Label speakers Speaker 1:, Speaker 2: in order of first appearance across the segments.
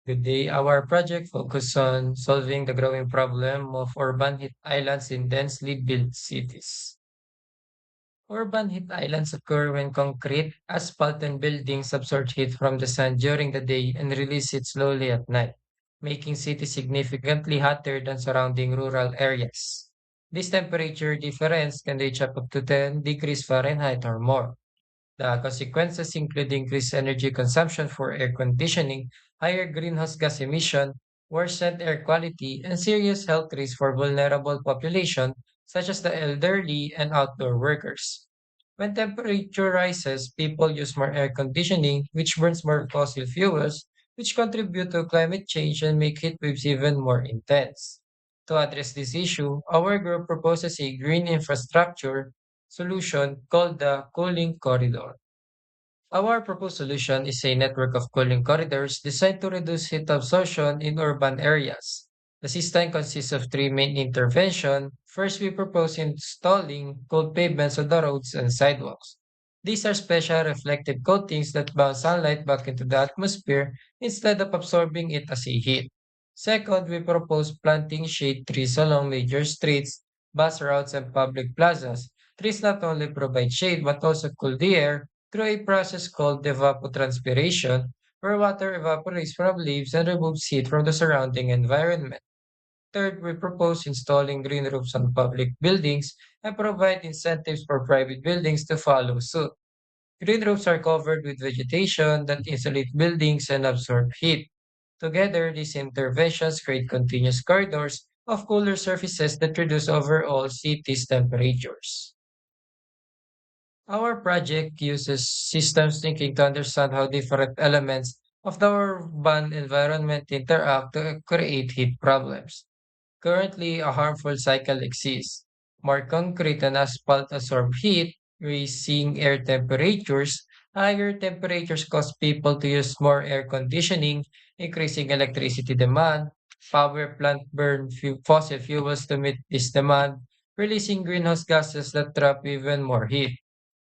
Speaker 1: Good day. Our project focuses on solving the growing problem of urban heat islands in densely built cities. Urban heat islands occur when concrete, asphalt, and buildings absorb heat from the sun during the day and release it slowly at night, making cities significantly hotter than surrounding rural areas. This temperature difference can reach up to 10 degrees Fahrenheit or more. The consequences include increased energy consumption for air conditioning, higher greenhouse gas emission, worsened air quality, and serious health risks for vulnerable population such as the elderly and outdoor workers. When temperature rises, people use more air conditioning, which burns more fossil fuels, which contribute to climate change and make heat waves even more intense. To address this issue, our group proposes a green infrastructure solution called the cooling corridor. Our proposed solution is a network of cooling corridors designed to reduce heat absorption in urban areas. The system consists of three main interventions. First, we propose installing cold pavements on the roads and sidewalks. These are special reflective coatings that bounce sunlight back into the atmosphere instead of absorbing it as a heat. Second, we propose planting shade trees along major streets, bus routes, and public plazas. Trees not only provide shade but also cool the air through a process called evapotranspiration, where water evaporates from leaves and removes heat from the surrounding environment. Third, we propose installing green roofs on public buildings and provide incentives for private buildings to follow suit. Green roofs are covered with vegetation that insulate buildings and absorb heat. Together, these interventions create continuous corridors of cooler surfaces that reduce overall city's temperatures. Our project uses systems thinking to understand how different elements of the urban environment interact to create heat problems. Currently, a harmful cycle exists. More concrete and asphalt absorb heat, raising air temperatures. Higher temperatures cause people to use more air conditioning, increasing electricity demand. Power plant burn fossil fuels to meet this demand, releasing greenhouse gases that trap even more heat.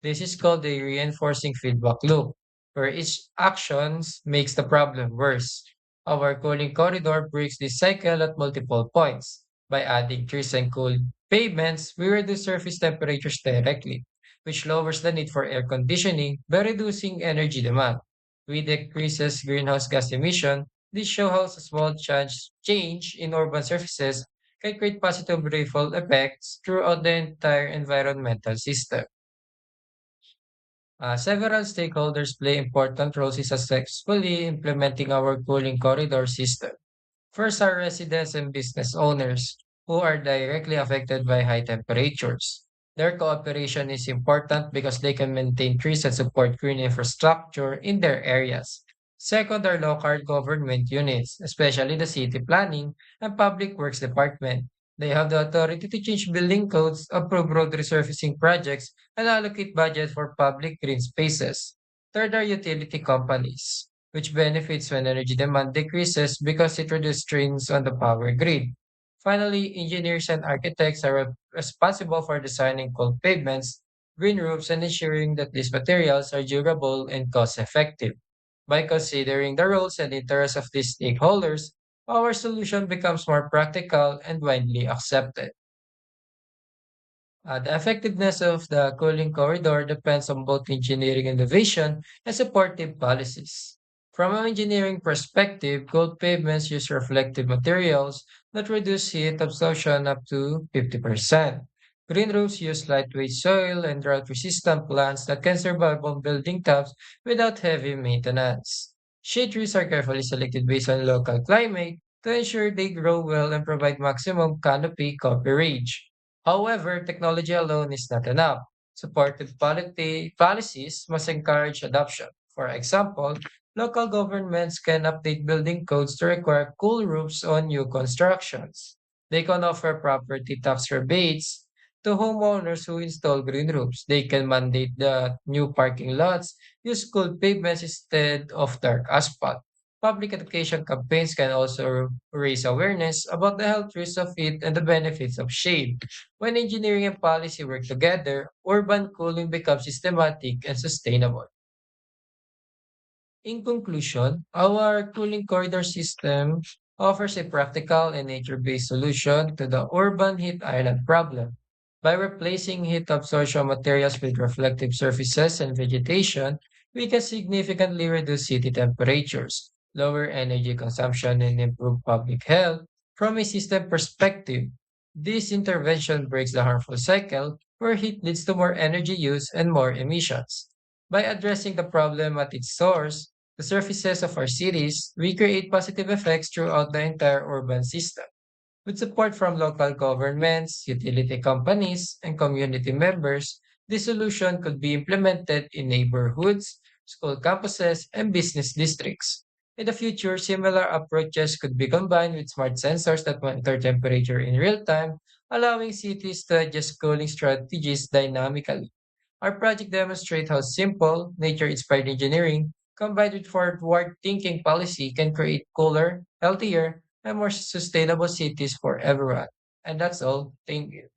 Speaker 1: This is called a reinforcing feedback loop, where each actions makes the problem worse. Our cooling corridor breaks this cycle at multiple points. By adding trees and cool pavements, we reduce surface temperatures directly, which lowers the need for air conditioning by reducing energy demand. We decreases greenhouse gas emission. This shows how a small change in urban surfaces can create positive ripple effects throughout the entire environmental system. Several stakeholders play important roles in successfully implementing our cooling corridor system. First are residents and business owners who are directly affected by high temperatures. Their cooperation is important because they can maintain trees and support green infrastructure in their areas. Second are local government units, especially the city planning and public works department. They have the authority to change building codes, approve road resurfacing projects, and allocate budget for public green spaces. Third are utility companies, which benefits when energy demand decreases because it reduces strains on the power grid. Finally, engineers and architects are responsible for designing cold pavements, green roofs, and ensuring that these materials are durable and cost effective. By considering the roles and interests of these stakeholders, our solution becomes more practical and widely accepted. The effectiveness of the cooling corridor depends on both engineering innovation and supportive policies. From an engineering perspective, cold pavements use reflective materials that reduce heat absorption up to 50%. Green roofs use lightweight soil and drought-resistant plants that can survive on building tops without heavy maintenance. Shade trees are carefully selected based on local climate to ensure they grow well and provide maximum canopy coverage. However, technology alone is not enough. Supportive policies must encourage adoption. For example, local governments can update building codes to require cool roofs on new constructions. They can offer property tax rebates to homeowners who install green roofs. They can mandate that new parking lots use cool pavements instead of dark asphalt. Public education campaigns can also raise awareness about the health risks of heat and the benefits of shade. When engineering and policy work together, urban cooling becomes systematic and sustainable. In conclusion, our cooling corridor system offers a practical and nature-based solution to the urban heat island problem. By replacing heat absorption materials with reflective surfaces and vegetation, we can significantly reduce city temperatures, lower energy consumption, and improve public health. From a system perspective, this intervention breaks the harmful cycle where heat leads to more energy use and more emissions. By addressing the problem at its source, the surfaces of our cities, we create positive effects throughout the entire urban system. With support from local governments, utility companies, and community members, this solution could be implemented in neighborhoods, school campuses, and business districts. In the future, similar approaches could be combined with smart sensors that monitor temperature in real time, allowing cities to adjust cooling strategies dynamically. Our project demonstrates how simple, nature-inspired engineering combined with forward-thinking policy can create cooler, healthier, and more sustainable cities for everyone. And that's all. Thank you.